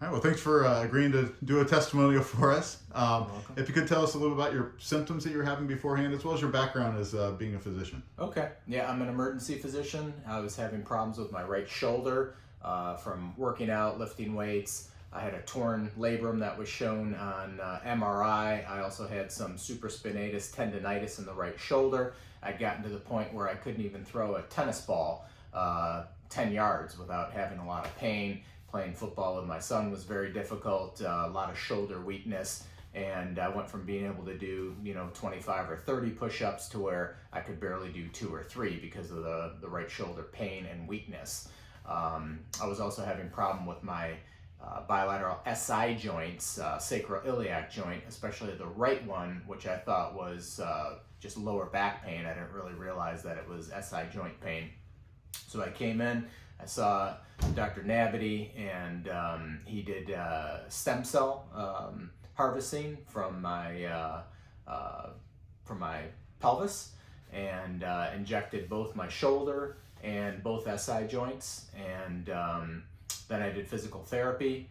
All right, well, thanks for agreeing to do a testimonial for us. Welcome. If you could tell us a little about your symptoms that you were having beforehand, as well as your background as being a physician. Okay. Yeah, I'm an emergency physician. I was having problems with my right shoulder from working out, lifting weights. I had a torn labrum that was shown on MRI. I also had some supraspinatus tendonitis in the right shoulder. I'd gotten to the point where I couldn't even throw a tennis ball 10 yards without having a lot of pain. Playing football with my son was very difficult, a lot of shoulder weakness, and I went from being able to do 25 or 30 push-ups to where I could barely do 2 or 3 because of the right shoulder pain and weakness. I was also having a problem with my bilateral SI joints, sacroiliac joint, especially the right one, which I thought was just lower back pain. I didn't really realize that it was SI joint pain. So I came in, I saw Dr. Nabity, and he did stem cell harvesting from my pelvis, and injected both my shoulder and both SI joints, and then I did physical therapy.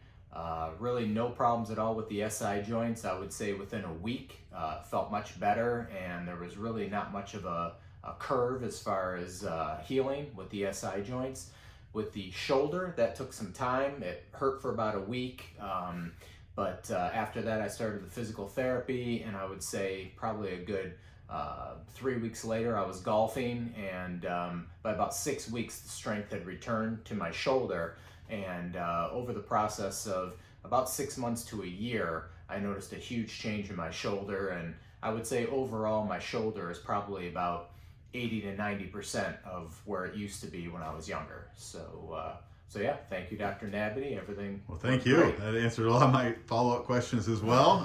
Really no problems at all with the SI joints. I would say within a week, felt much better, and there was really not much of a curve as far as healing with the SI joints. With the shoulder, that took some time. It hurt for about a week, but after that I started the physical therapy, and I would say probably a good 3 weeks later I was golfing, and by about 6 weeks the strength had returned to my shoulder, and over the process of about 6 months to a year I noticed a huge change in my shoulder, and I would say overall my shoulder is probably about 80 to 90% of where it used to be when I was younger. So yeah, thank you, Dr. Nabity. Everything. Well, thank you. Great. That answered a lot of my follow-up questions as well.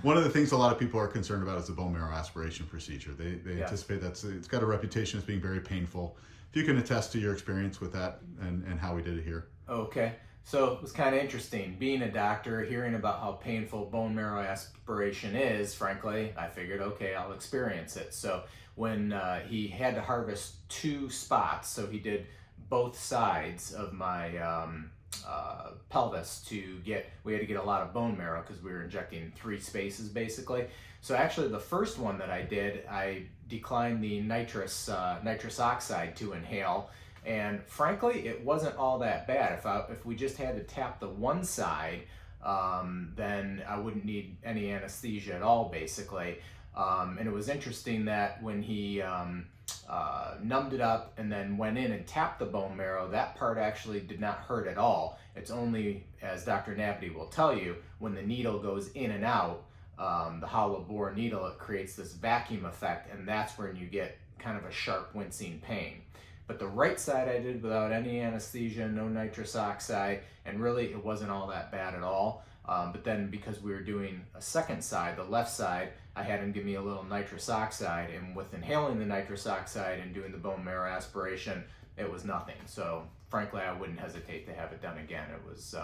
One of the things a lot of people are concerned about is the bone marrow aspiration procedure. They Yes. anticipate it's got a reputation as being very painful. If you can attest to your experience with that and how we did it here. Okay. So it was kind of interesting being a doctor, hearing about how painful bone marrow aspiration is. Frankly, I figured, okay, I'll experience it. So when he had to harvest 2 spots, so he did both sides of my pelvis we had to get a lot of bone marrow because we were injecting 3 spaces basically. So actually the first one that I did, I declined the nitrous oxide to inhale. And frankly, it wasn't all that bad. If we just had to tap the one side, then I wouldn't need any anesthesia at all, basically. And it was interesting that when he numbed it up and then went in and tapped the bone marrow, that part actually did not hurt at all. It's only, as Dr. Nabity will tell you, when the needle goes in and out, the hollow bore needle, it creates this vacuum effect, and that's when you get kind of a sharp wincing pain. But the right side I did without any anesthesia, no nitrous oxide, and really it wasn't all that bad at all. But then because we were doing a second side, the left side, I had him give me a little nitrous oxide, and with inhaling the nitrous oxide and doing the bone marrow aspiration, it was nothing. So frankly, I wouldn't hesitate to have it done again. It was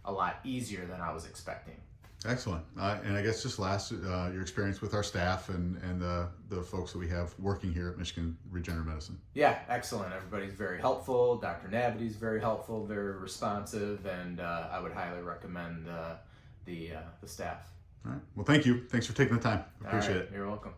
a lot easier than I was expecting. Excellent. And I guess just last, your experience with our staff and the folks that we have working here at Michigan Regenerative Medicine. Yeah, excellent. Everybody's very helpful. Dr. Nabity's very helpful, very responsive, and I would highly recommend the staff. All right. Well, thank you. Thanks for taking the time. Appreciate it. You're welcome.